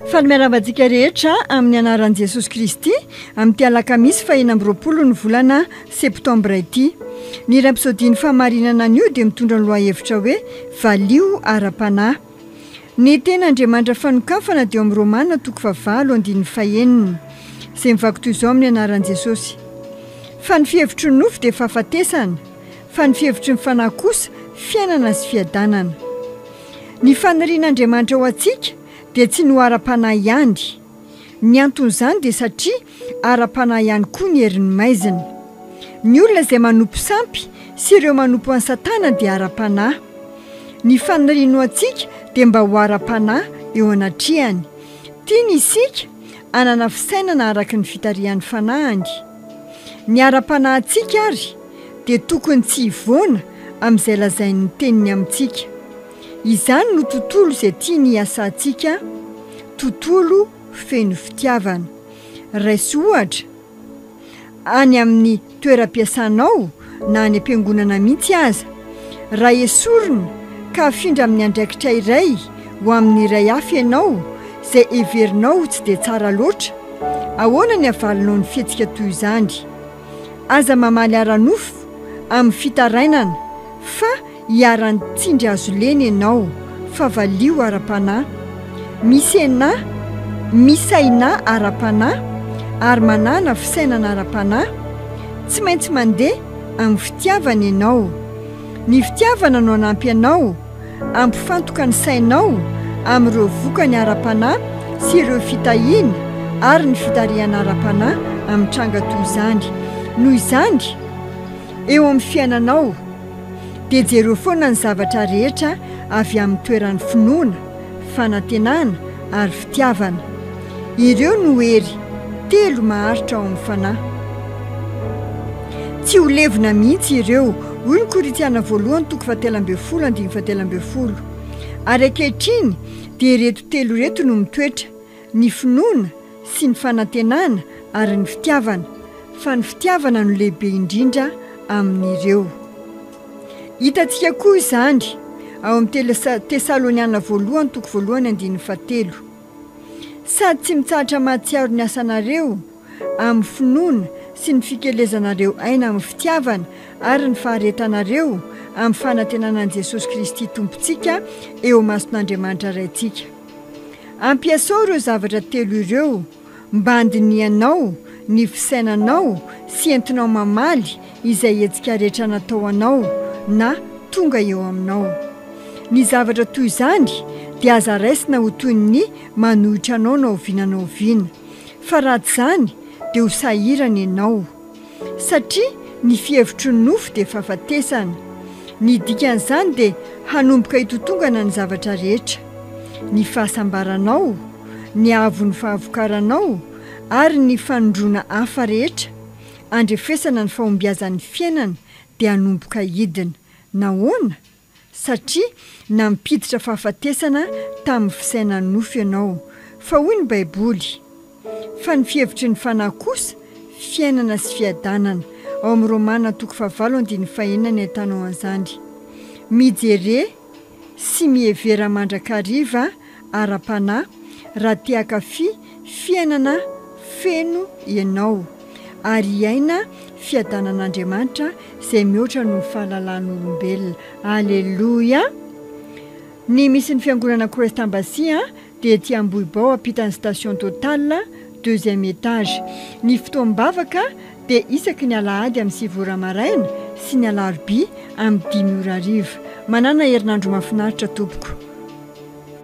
Fanomiaram-batsika rehetra amin'ny anaran'i Jesosy Kristy amin'ity alakamisy 20 ny volana septambra ity. Ny rapsodiny famarinana an'io dia mitondra ny lohahevitra hoe valio ara-panahy. Ny ten'Andriamanitra fanokafana dia amin'ny Romana 9:5 izay mivaky toy izao amin'ny anaran'i Jesosy. Fa ny fihevitry ny nofo dia fahafatesana, fa ny fihevitry ny fanahy kosa fiainana sy fiadanana. Ny fanirian'Andriamanitra ho antsika dia tsy no ara-panahy ihany. Ny anton'izany dia satria ara-panahy ihany koa ny herin'ny maizina. Ny olona izay manompo sampy sy ireo manompo an'ny Satana dia ara-panahy. Ny faniriany ho antsika dia mba ho ara-panahy eo anatrehany. Tiany isika anana fisainana araka ny fitarihan'ny fanahiny. Ny ara-panahy antsika ary dia tokony tsy hivoana amin'izay lazain'ny teniny amintsika. Izany no tontolo izay tiany hiasa antsika, tontolo feno fitiavana. Raisy ohatra, any amin'ny toeram-piasanao na any am-piangonana mihitsy aza, raha esorina ka afindra amin'ny andraikitra iray ho amin'ny iray hafa ianao izay heverinao tsy dia tsara loatra, ahoana ny havalinao ny fihetsika toy izany? Aza mamaly ara-nofo amin'ny fitarainana fa hiarany tsindry azo leny ianao, fa valio ara-panahy. Misy ainahy, misy ainahy ara-panahy ary manana fisainana ara-panahy, tsy maintsy mandeha amin'ny fitiavana ianao. Ny fitiavana no anampy ianao ampifantoka ny sainao amin'ireo vokany ara-panahy sy ireo fitahiana ary ny fitariana ara-panahy amin'ny tranga toy izany. Noho izany, eo amin'ny fiainanao dia jereo foana ny zavatra rehetra avy amin'ny toeran'ny finoana, fanantenana ary fitiavana. Ireo no hery telo maharitra ao amin'ny fanahy. Tsy ho levina mihitsy ireo, hoy ny Korinthiana 1:17-17. Ary ankehitriny dia reto telo reto no mitoetra: ny finoana sy ny fanantenana ary ny fitiavana, fa ny fitiavana no lehibe indrindra amin'ireo. Hitantsika koa izany ao amin'ny Tesaloniana 1:1-7. Sady tsy mitsahatra mahatsiaro ny asanareo amin'ny finoana sy ny fikelezanareo aina amin'ny fitiavana ary ny faharetanareo amin'ny fanantenanan'i Jesosy Kristy Tompontsika eo mason'Andriamanitra raintsika. Ampiasao ireo zavatra telo ireo mba handinianao ny fisainanao sy entinao mamaly izay hetsika rehetra natao anao na tonga eo aminao. Ny zavatra toy izany dia aza raisina ho toy ny manohitra anao na oviana, fa raha tsy izany dia ho sahirana ianao, satria ny fihevitry ny nofo dia fahafatesana. Ny dikan'izany dia hanomboka hitotongana ny zavatra rehetra, ny fahasambaranao, ny avon'ny fahavokaranao ary ny fanondroana hafa rehetra. Andrefesana ny fahombiazan'ny fiainana dia hanomboka hidina. Nahoana? Satria nampiditra fahafatesana tamin'ny fisainan'ny nofo ianao. Fa hoy ny Baiboly, fa ny fihevitry ny fanahy kosa fiainana sy fiadanana. Ao amin'ny Romana 9:5 ahitanao an'izany. Mijery sy mihevera mandrakariva ara-panahy raha te hankafy fiainana feno ianao ary hiaina fiadanan'Andriamanitra izay mihoatra no fahalalàn'olombelona. Alleluia! Ny misy ny fiangonana Krestambasy dia ety Ambohibao ampitan'ny station Total 2e étage. Ny fotoam-bavaka dia isaky ny alahady amin'ny 7 maraina sy ny alarobia amin'ny 10 ariva. Manana herinandro mahafinaritra tompoko.